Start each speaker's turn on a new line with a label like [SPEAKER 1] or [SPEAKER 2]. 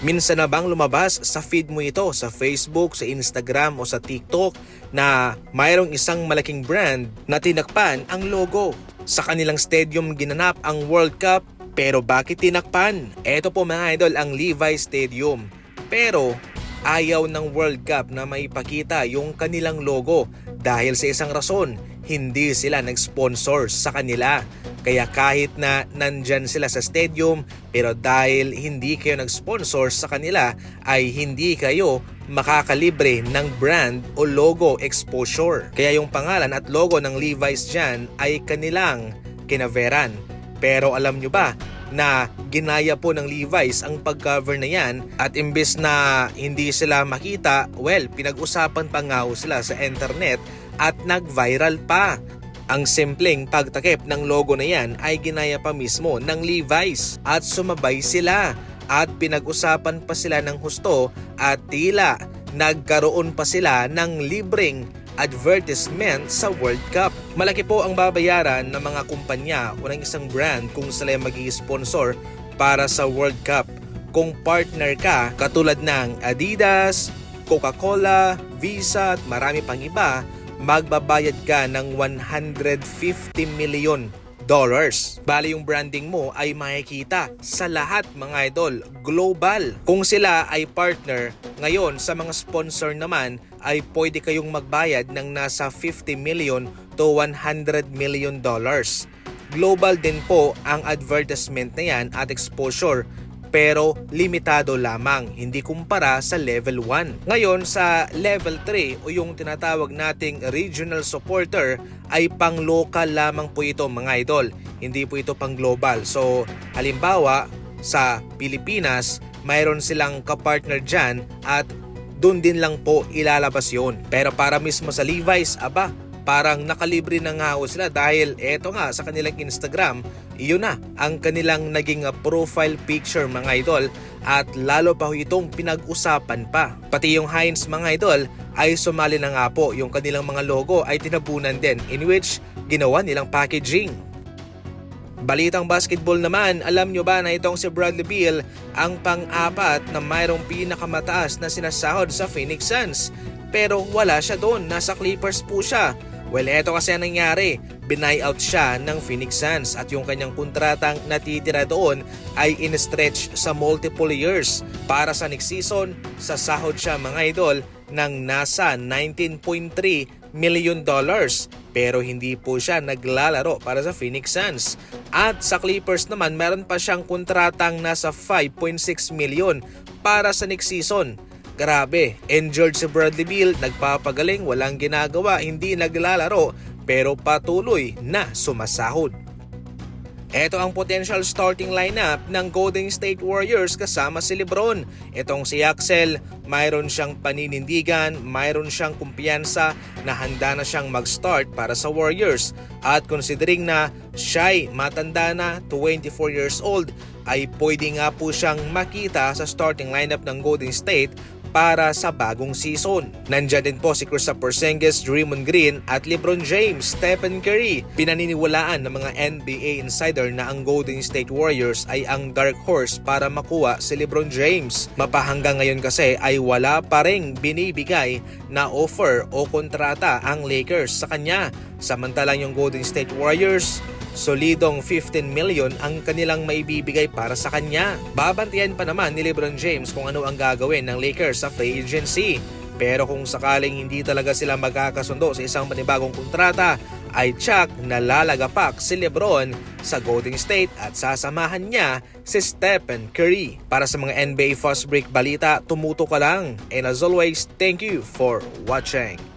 [SPEAKER 1] Minsan na bang lumabas sa feed mo ito sa Facebook, sa Instagram o sa TikTok na mayroong isang malaking brand na tinakpan ang logo? Sa kanilang stadium ginanap ang World Cup, pero bakit tinakpan? Ito po mga idol ang Levi's Stadium. Pero ayaw ng World Cup na maipakita yung kanilang logo dahil sa isang rason, hindi sila nag-sponsor sa kanila. Kaya kahit na nandyan sila sa stadium, pero dahil hindi kayo nag-sponsor sa kanila, ay hindi kayo makakalibre ng brand o logo exposure. Kaya yung pangalan at logo ng Levi's dyan ay kanilang kinaveran. Pero alam nyo ba na ginaya po ng Levi's ang pag-cover na yan at imbes na hindi sila makita, well, pinag-usapan pa nga sila sa internet at nag-viral pa. Ang simpleng pagtakip ng logo na yan ay ginaya pa mismo ng Levi's at sumabay sila at pinag-usapan pa sila ng husto at tila nagkaroon pa sila ng libreng advertisement sa World Cup. Malaki po ang babayaran ng mga kumpanya o ng isang brand kung sila mag-i-sponsor para sa World Cup. Kung partner ka katulad ng Adidas, Coca-Cola, Visa at marami pang iba, magbabayad ka ng $150 million. Bali yung branding mo ay makikita sa lahat mga idol, global. Kung sila ay partner, ngayon sa mga sponsor naman ay pwede kayong magbayad ng nasa $50 million to $100 million. Global din po ang advertisement na yan at exposure, pero limitado lamang, hindi kumpara sa level 1. Ngayon sa level 3 o yung tinatawag nating regional supporter ay pang local lamang po ito mga idol, hindi po ito pang global. So halimbawa sa Pilipinas, mayroon silang kapartner dyan at dun din lang po ilalabas yun. Pero para mismo sa Levi's, parang nakalibre na nga sila dahil eto nga sa kanilang Instagram, iyon na ang kanilang naging profile picture mga idol at lalo pa itong pinag-usapan pa. Pati yung Heinz mga idol ay sumali na nga po, yung kanilang mga logo ay tinabunan din in which ginawa nilang packaging. Balitang basketball naman, alam nyo ba na itong si Bradley Beal ang pang-apat na mayroong pinakamataas na sinasahod sa Phoenix Suns? Pero wala siya doon, nasa Clippers po siya. Well, eto kasi ang nangyari, binayout siya ng Phoenix Suns at yung kanyang kontratang natitira doon ay in-stretch sa multiple years. Para sa next season, sasahod siya mga idol ng nasa $19.3 million. Pero hindi po siya naglalaro para sa Phoenix Suns. At sa Clippers naman, meron pa siyang kontratang nasa $5.6 million para sa next season. Grabe, injured si Bradley Beal, nagpapagaling, walang ginagawa, hindi naglalaro, pero patuloy na sumasahod. Ito ang potential starting lineup ng Golden State Warriors kasama si LeBron. Itong si Axel, mayroon siyang paninindigan, mayroon siyang kumpiyansa na handa na siyang mag-start para sa Warriors. At considering na siya'y matanda na, 24 years old, ay pwede nga po siyang makita sa starting lineup ng Golden State para sa bagong season. Nandiyan din po si Kristaps Porzingis, Draymond Green at LeBron James, Stephen Curry. Pinaniniwalaan ng mga NBA insider na ang Golden State Warriors ay ang dark horse para makuha si LeBron James. Mapahanggang ngayon kasi ay wala pa ring binibigay na offer o kontrata ang Lakers sa kanya. Samantalang yung Golden State Warriors, solidong $15 million ang kanilang maibibigay para sa kanya. Babantayan pa naman ni LeBron James kung ano ang gagawin ng Lakers sa free agency. Pero kung sakaling hindi talaga sila magkakasundo sa isang panibagong kontrata, ay tsak na lalagapak si LeBron sa Golden State at sasamahan niya si Stephen Curry. Para sa mga NBA Fast Break balita, tumuto ka lang. And as always, thank you for watching.